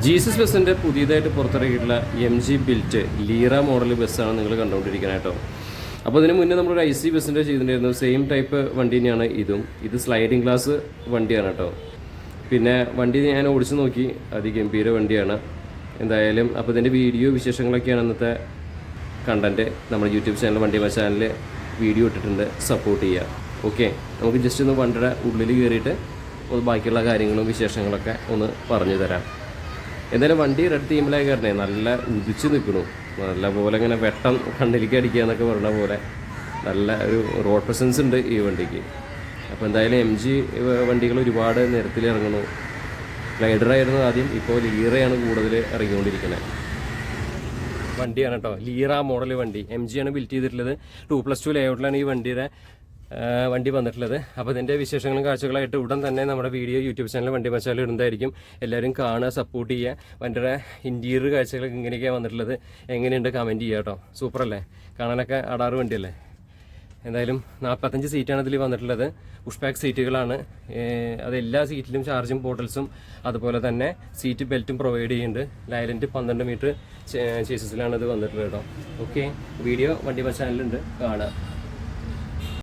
Jesus ബസ്സിൻ്റെ പുതിയതായിട്ട് പുറത്തിറക്കിയിട്ടുള്ള MG built lira model ബസ്സാണ് നിങ്ങൾ കണ്ടുകൊണ്ടിരിക്കുന്നത് കേട്ടോ. അപ്പോൾ ഇതിന് മുന്നേ നമ്മളൊരു IC ബസ്സിൻ്റെ ചെയ്തിട്ടുണ്ടായിരുന്നു. സെയിം ടൈപ്പ് വണ്ടി തന്നെയാണ് ഇതും. ഇത് സ്ലൈഡിങ് ഗ്ലാസ് വണ്ടിയാണ് കേട്ടോ. പിന്നെ വണ്ടി ഞാൻ ഓടിച്ചു നോക്കി, അതിഗംഭീര വണ്ടിയാണ് എന്തായാലും. അപ്പോൾ ഇതിൻ്റെ വീഡിയോ വിശേഷങ്ങളൊക്കെയാണ് ഇന്നത്തെ കണ്ടൻറ്റ്. നമ്മുടെ യൂട്യൂബ് ചാനൽ വണ്ടി ചാനലിൽ വീഡിയോ ഇട്ടിട്ടുണ്ട്, സപ്പോർട്ട് ചെയ്യുക. ഓക്കെ, നമുക്ക് ജസ്റ്റ് ഒന്ന് വണ്ടിയുടെ ഉള്ളിൽ കയറിയിട്ട് ബാക്കിയുള്ള കാര്യങ്ങളും വിശേഷങ്ങളൊക്കെ ഒന്ന് പറഞ്ഞു തരാം. എന്തായാലും വണ്ടി റെഡ് തീമിലായി കയറണേ നല്ല ഉദിച്ച് നിൽക്കണു, നല്ല പോലെ ഇങ്ങനെ വെട്ടം കണ്ണിലേക്ക് അടിക്കുക എന്നൊക്കെ പറയുന്ന പോലെ നല്ല ഒരു റോഡ് പ്രസൻസ് ഉണ്ട് ഈ വണ്ടിക്ക്. അപ്പോൾ എന്തായാലും MG വണ്ടികൾ ഒരുപാട് നിരത്തിൽ ഇറങ്ങണു. ഗ്ലൈഡറായിരുന്നു ആദ്യം, ഇപ്പോൾ ലീറയാണ് കൂടുതൽ ഇറങ്ങിക്കൊണ്ടിരിക്കുന്നത് വണ്ടിയാണ് കേട്ടോ. ലീറ മോഡൽ വണ്ടി MG ആണ് ബിൽറ്റ് ചെയ്തിട്ടുള്ളത്. 2+2 ലേഔട്ടിലാണ് ഈ വണ്ടി വന്നിട്ടുള്ളത്. അപ്പോൾ ഇതിൻ്റെ വിശേഷങ്ങളും കാഴ്ചകളായിട്ട് ഉടൻ തന്നെ നമ്മുടെ വീഡിയോ യൂട്യൂബ് ചാനൽ വണ്ടി മച്ചാലിൽ ഇടുന്നതായിരിക്കും. എല്ലാവരും കാണുക, സപ്പോർട്ട് ചെയ്യുക. വണ്ടിയുടെ ഇൻറ്റീരിയർ കാഴ്ചകളൊക്കെ ഇങ്ങനെയൊക്കെയാണ് വന്നിട്ടുള്ളത്. എങ്ങനെയുണ്ട് കമൻറ്റ് ചെയ്യുക കേട്ടോ. സൂപ്പറല്ലേ, കാണാനൊക്കെ അടാറ് വണ്ടിയല്ലേ. എന്തായാലും 45 സീറ്റാണ് ഇതിൽ വന്നിട്ടുള്ളത്. പുഷ് ബാക്ക് സീറ്റുകളാണ്. അത് എല്ലാ സീറ്റിലും ചാർജിങ് പോർട്ടൽസും അതുപോലെ തന്നെ സീറ്റ് ബെൽറ്റും പ്രൊവൈഡ് ചെയ്യുന്നുണ്ട്. ലൈലൻറ്റ് 12 മീറ്റർ ചേസസിലാണ് ഇത് വന്നിട്ടുള്ളത് കേട്ടോ. ഓക്കെ, വീഡിയോ വണ്ടി ചാനലുണ്ട്, കാണുക.